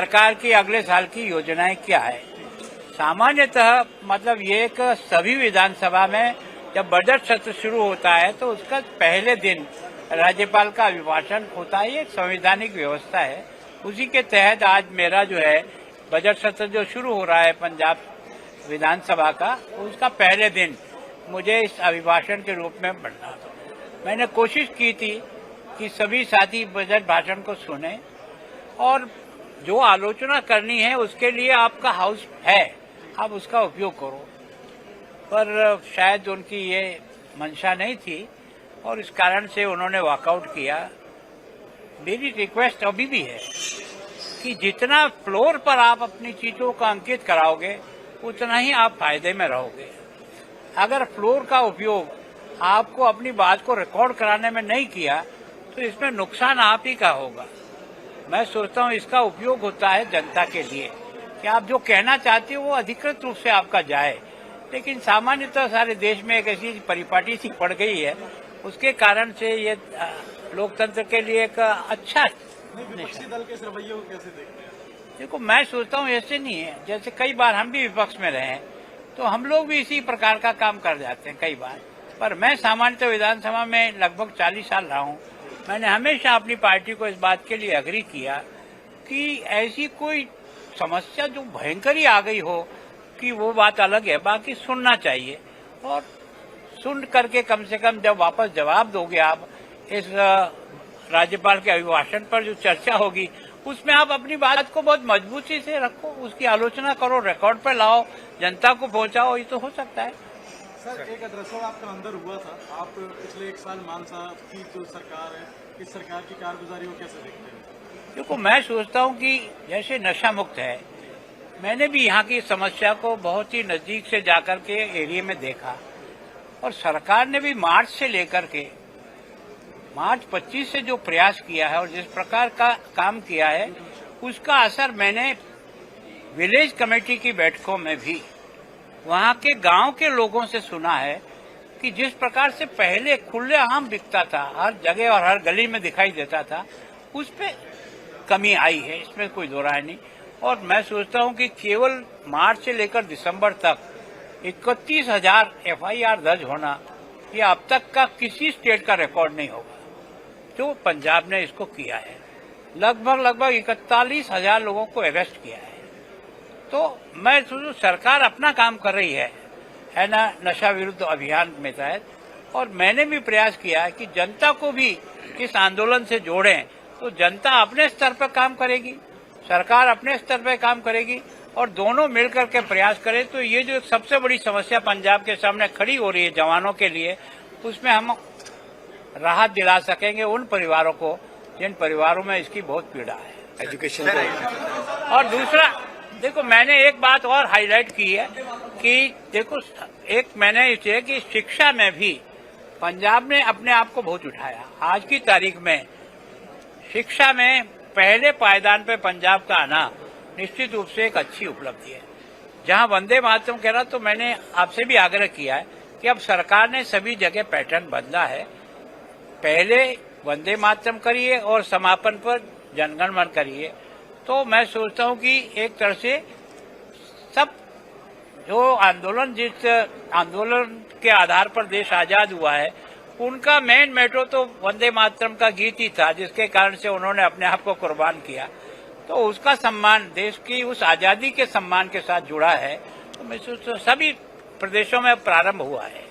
सरकार की अगले साल की योजनाएं क्या है। सामान्यतः मतलब ये एक सभी विधानसभा में जब बजट सत्र शुरू होता है तो उसका पहले दिन राज्यपाल का अभिभाषण होता है। ये एक संवैधानिक व्यवस्था है। उसी के तहत आज मेरा जो है बजट सत्र जो शुरू हो रहा है पंजाब विधानसभा का, उसका पहले दिन मुझे इस अभिभाषण के रूप में पढ़ना था। मैंने कोशिश की थी कि सभी साथी बजट भाषण को सुने और जो आलोचना करनी है उसके लिए आपका हाउस है, आप उसका उपयोग करो, पर शायद उनकी ये मंशा नहीं थी और इस कारण से उन्होंने वॉकआउट किया। मेरी रिक्वेस्ट अभी भी है कि जितना फ्लोर पर आप अपनी चीजों का अंकित कराओगे उतना ही आप फायदे में रहोगे। अगर फ्लोर का उपयोग आपको अपनी बात को रिकॉर्ड कराने में नहीं किया तो इसमें नुकसान आप ही का होगा। मैं सोचता हूँ इसका उपयोग होता है जनता के लिए कि आप जो कहना चाहते हो वो अधिकृत रूप से आपका जाए, लेकिन सामान्यतः सारे देश में एक ऐसी परिपाटी सी पड़ गई है, उसके कारण से ये लोकतंत्र के लिए एक अच्छा विपक्षी दल के इस रवैये को कैसे देखते हैं? देखो, मैं सोचता हूँ ऐसे नहीं है। जैसे कई बार हम भी विपक्ष में रहे हैं तो हम लोग भी इसी प्रकार का काम कर जाते हैं कई बार, पर मैं सामान्यतः विधानसभा में लगभग 40 साल रहा हूँ। मैंने हमेशा अपनी पार्टी को इस बात के लिए अग्री किया कि ऐसी कोई समस्या जो भयंकर ही आ गई हो कि वो बात अलग है, बाकी सुनना चाहिए और सुन करके कम से कम जब वापस जवाब दोगे आप इस राज्यपाल के अभिभाषण पर जो चर्चा होगी उसमें आप अपनी बात को बहुत मजबूती से रखो, उसकी आलोचना करो, रिकॉर्ड पर लाओ, जनता को पहुंचाओ, ये तो हो सकता है। सर, एक अदरसों आपका अंदर हुआ था, आप पिछले 1 साल मानसा की जो सरकार है, इस सरकार की कारगुजारी को कैसे देखते हैं? देखो, मैं सोचता हूँ कि जैसे नशा मुक्त है, मैंने भी यहाँ की समस्या को बहुत ही नजदीक से जाकर के एरिया में देखा और सरकार ने भी मार्च से लेकर के मार्च 25 से जो प्रयास किया है और जिस प्रकार का काम किया है उसका असर मैंने विलेज कमेटी की बैठकों में भी वहाँ के गांव के लोगों से सुना है कि जिस प्रकार से पहले खुलेआम बिकता था, हर जगह और हर गली में दिखाई देता था, उस पे कमी आई है, इसमें कोई दो राय नहीं। और मैं सोचता हूँ कि केवल मार्च से लेकर दिसंबर तक 31,000 FIR दर्ज होना, ये अब तक का किसी स्टेट का रिकॉर्ड नहीं होगा जो पंजाब ने इसको किया है। लगभग 41,000 लोगों को अरेस्ट किया है। तो मैं सोचूं सरकार अपना काम कर रही है ना, नशा विरुद्ध अभियान में तहत, और मैंने भी प्रयास किया है कि जनता को भी इस आंदोलन से जोड़ें, तो जनता अपने स्तर पर काम करेगी, सरकार अपने स्तर पर काम करेगी और दोनों मिलकर के प्रयास करें तो ये जो सबसे बड़ी समस्या पंजाब के सामने खड़ी हो रही है जवानों के लिए, उसमें हम राहत दिला सकेंगे उन परिवारों को जिन परिवारों में इसकी बहुत पीड़ा है। एजुकेशन और दूसरा, देखो, मैंने एक बात और हाईलाइट की है कि देखो, एक मैंने इसे कि शिक्षा में भी पंजाब ने अपने आप को बहुत उठाया। आज की तारीख में शिक्षा में पहले पायदान पे पंजाब का आना निश्चित रूप से एक अच्छी उपलब्धि है। जहां वंदे मातरम कह रहा, तो मैंने आपसे भी आग्रह किया है कि अब सरकार ने सभी जगह पैटर्न बदला है। पहले वंदे मातरम करिए और समापन पर जनगण मन करिए। तो मैं सोचता हूं कि एक तरह से सब जो आंदोलन, जिस आंदोलन के आधार पर देश आजाद हुआ है, उनका मेन मेट्रो तो वंदे मातरम का गीत ही था, जिसके कारण से उन्होंने अपने आप को कुर्बान किया। तो उसका सम्मान देश की उस आजादी के सम्मान के साथ जुड़ा है। तो मैं सोचता हूं सभी प्रदेशों में प्रारंभ हुआ है।